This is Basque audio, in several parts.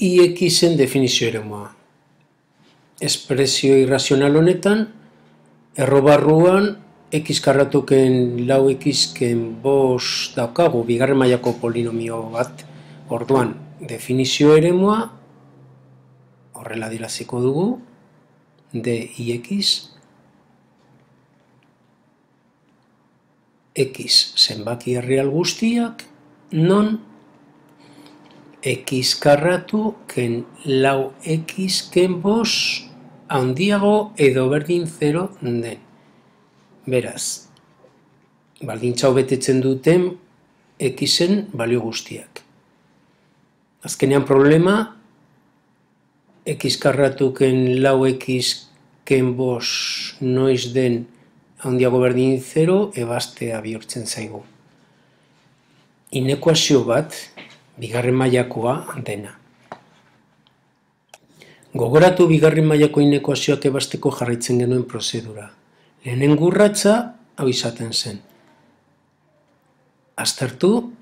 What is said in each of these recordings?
IX-en definizio eremua. Espresio irrazional honetan, errobarruan X karratuken lau X-ken bos daukagu, bigarren mailako polinomio bat. Orduan, definizio eremua, horrela diraziko dugu, DIX, X zenbaki erreal guztiak, non X karratu ken lau X ken bos handiago edo berdin 0 den. Beraz, baldintza hau betetzen duten X-en balio guztiak. Azkenean problema, X karratu ken lau X ken bos noiz den handiago berdin 0 ebastea bihurtzen zaigu. Inekuazio bat, bigarren mailakoa dena. Gogoratu bigarren mailako inekuazioak ebasteko jarraitzen genuen prozedura. Lehenengo urratsa hau izaten zen. Aztertu,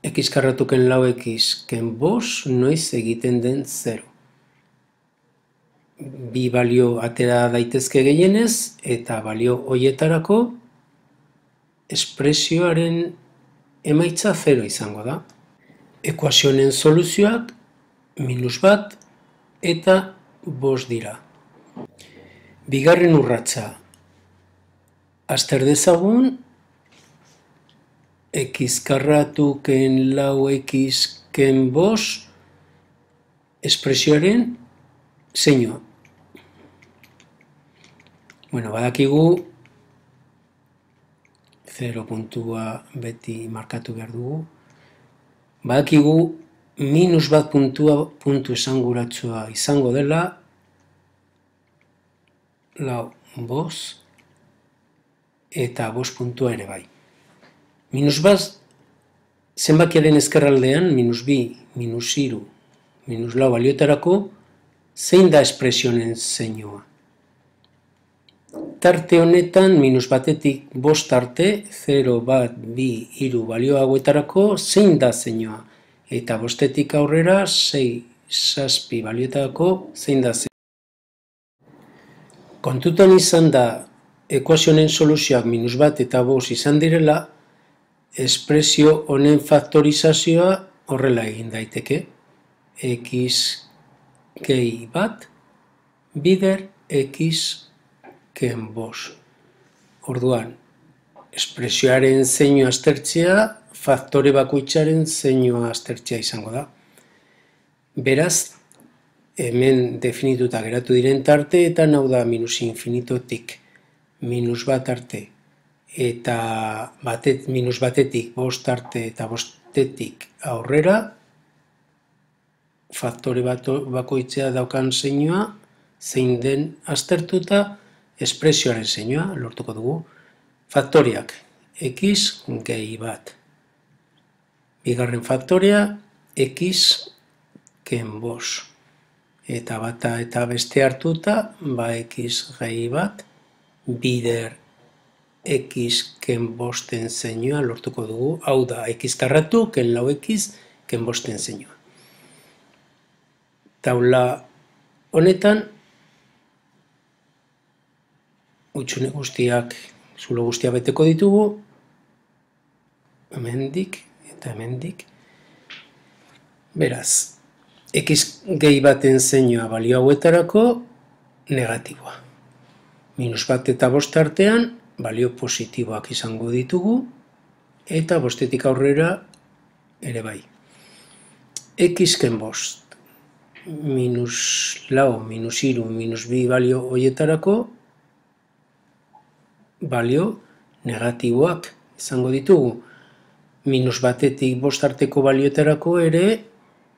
X karratuken lau X ken bos noiz egiten den 0. Bi balio atera daitezke gehienez, eta balio hoietarako espresioaren emaitza 0 izango da. Ekuazionen soluzioak -1 eta 5 dira. Bigarren urratsa. Azter dezagun, X karratu ken lau X ken bos espresioaren zeinua. Badakigu 0 puntua beti markatu behar dugu. Badakigu -1 puntua puntu esanguratsua izango dela, lau 5 eta 5 puntua ere bai. -1 zenbakiaren ezkerraldean, -2, -3, -4 balioetarako, zein da espresionen zeinua? Tarte honetan, -1-etik 5 arte, 0, 1, 2, 3 balio hauetarako, zein da zeinua? Eta 5-etik aurrera, 6, 7 balioetarako, zein da zeinua? Kontutan izan da, ekuazionen soluzioak -1 eta 5 izan direla, espresio honen faktorizazioa horrela egin daiteke. X gehi 1 bider X ken 5. Orduan, espresioaren zeinua aztertzea, faktore bakoitzaren zeinua aztertzea izango da. Beraz, hemen definituta geratu diren tarteetan, hau da -infinitotik -1 arte, eta -1-etik 5 arte eta 5-etik aurrera, faktore bakoitzea daukan zeinua, zein den aztertuta, espresioaren zeinua lortuko dugu. Faktoreak, X gehi 1. Bigarren faktorea, X ken 5. Eta bata eta beste hartuta, X gehi 1, bider X ken 5-en zeinua lortuko dugu. Hau da, X karratu ken lau X ken 5-en zeinua. Taula honetan, hutsune guztiak, zulo guztiak beteko ditugu, hemendik eta hemendik. Beraz, X gehi 1-en zeinua balio hauetarako negatiboa. -1 eta 5 artean, balio positiboak izango ditugu, eta 5-etik aurrera ere bai. X ken 5, -lau, -3, -2 balio hoietarako, balio negatiboak izango ditugu. -1-etik 5 arteko balioetarako ere,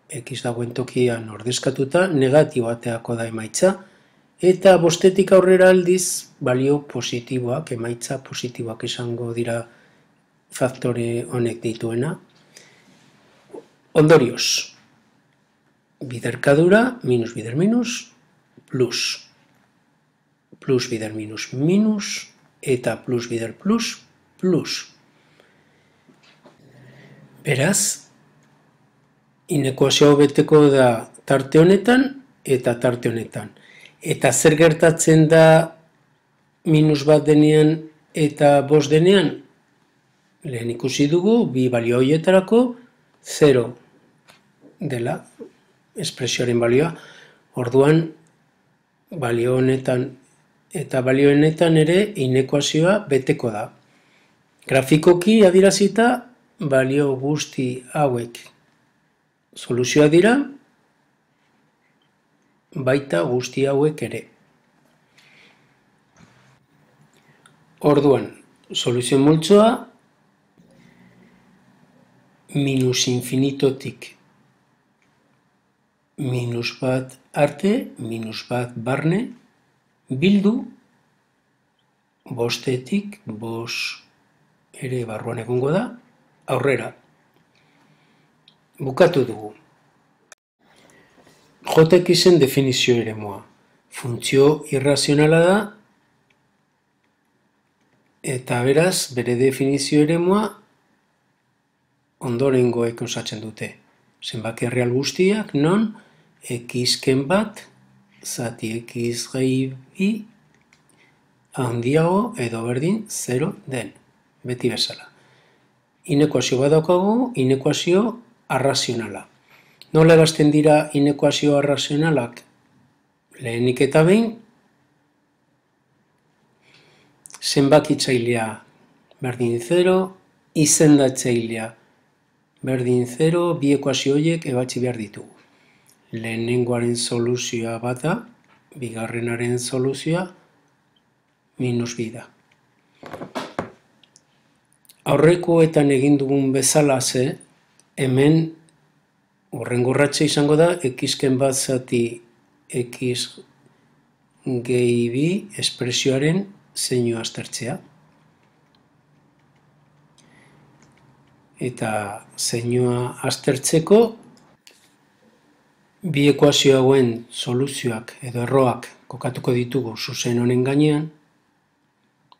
X dagoen tokian ordezkatuta, negatibo ateako da emaitza, eta 5-etik aurrera aldiz, balio positiboak, emaitza positiboak izango dira faktore honek dituena. Ondorioz, biderkadura, minus bider minus, plus. Plus bider minus minus, eta plus bider plus, plus. Beraz, Inekuazio hau beteko da tarte honetan eta tarte honetan. Eta zer gertatzen da -1 denean eta 5 denean? Lehen ikusi dugu, bi balio horietarako 0 dela espresioaren balioa. Orduan, balio honetan eta balio honetan ere inekuazioa beteko da. Grafikoki adierazita, balio guzti hauek soluzioa dira, baita guzti hauek ere. Orduan, soluzio multzoa -infinitotik -1 arte, -1 barne, bildu, 5etik 5 ere barruan egongo da, aurrera. Bukatu dugu. J-en definizio eremua. Funtzio irrazionala da, eta beraz, bere definizio eremua ondorengoek osatzen dute. Zenbaki erreal guztiak, non x-ken bat, zati x gehi bi, handiago edo berdin 0 den, beti bezala. Inekuazio bat daukagu, inekuazio arrazionala. Nola ebazten dira inekuazio arrazionalak? Lehenik eta behin, zenbakitzailea berdin 0, izendatzailea berdin 0, bi ekuazio horiek ebatzi behar ditugu. Lehenengoaren soluzioa bat da, bigarrenaren soluzioa -2 da. Aurrekoetan egin dugun bezalaxe, hemen horrengo urratsa izango da x-ken bat zati x gehi bi espresioaren zeinua aztertzea. Eta zeinua aztertzeko bi ekuazio hauen soluzioak edo erroak kokatuko ditugu zuzen honen gainean,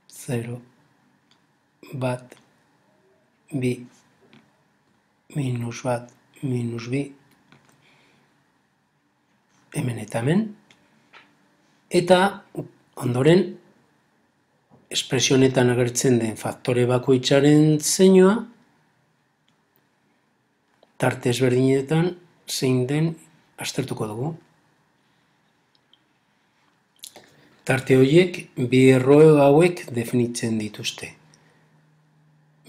0, 1, 2, -1, -2, hemen eta hemen, eta ondoren espresio honetan agertzen den faktore bakoitzaren zeinua tarte ezberdinetan zein den aztertuko dugu. Tarte horiek bi erro hauek definitzen dituzte.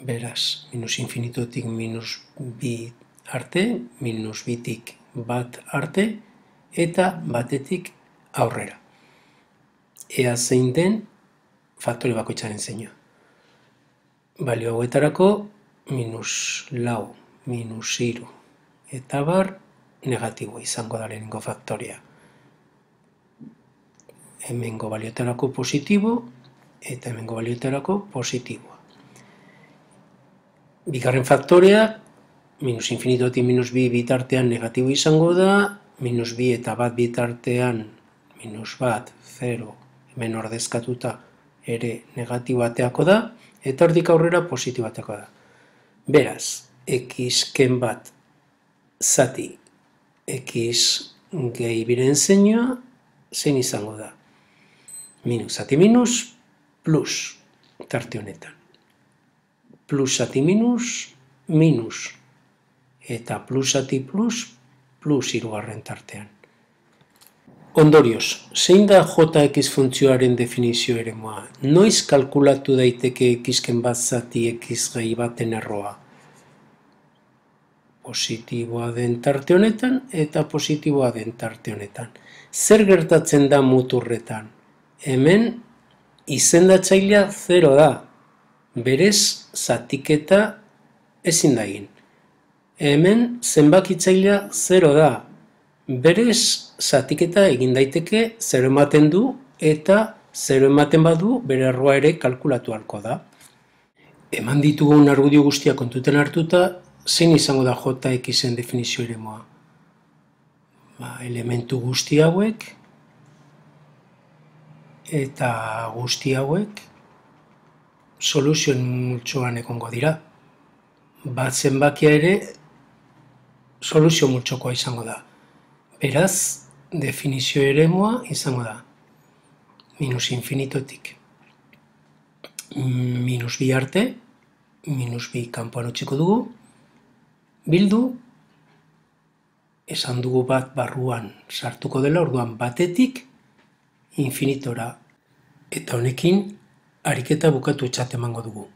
Beraz, -infinitotik -2 arte, -2tik 1 arte, eta 1etik aurrera. Ea zein den faktore bakoitzaren zeinua. Balio hauetarako, -4, -3, eta bar, negatibo izango da lehenengo faktorea. Hemengo balioetarako positibo, eta hemengo balioetarako positiboa. Bigarren faktorea, -infinitotik -2 bitartean negatibo izango da, -2 eta 1 bitartean, -1, 0, hemen ordezkatuta ere negatibo ateako da, eta hortik aurrera positibo ateako da. Beraz, x-ken bat zati x gehi biren zeinua, zein izango da? Minus zati minus, plus tarte honetan. Plus zati minus, minus. Eta plus zati plus, plus hirugarren tartean. Ondorioz, zein da jx funtzioaren definizio eremua? Noiz kalkulatu daiteke x-ken bat zati x gehi baten erroa? Positiboa den tarte honetan eta positiboa den tarte honetan. Zer gertatzen da muturretan? Hemen izendatzailea 0 da. Berez zatiketa ezin da egin. Hemen zenbakitzailea 0 da. Berez zatiketa egin daiteke 0 ematen du eta 0 ematen badu bere erroa ere kalkulatu ahalko da. Eman ditugun argudio guztiak kontuten hartuta, zein izango da jx-en definizio eremua? Elementu guzti hauek eta guzti hauek soluzioen multzoan egongo dira. Bat zenbakia ere soluzio multzokoa izango da. Beraz, definizio eremua izango da. Minus infinitotik minus bi arte, minus bi kanpoan utziko dugu, bildu, esan dugu bat barruan sartuko dela, orduan batetik infinitora. Eta honekin, ariketa bukatu emango dugu.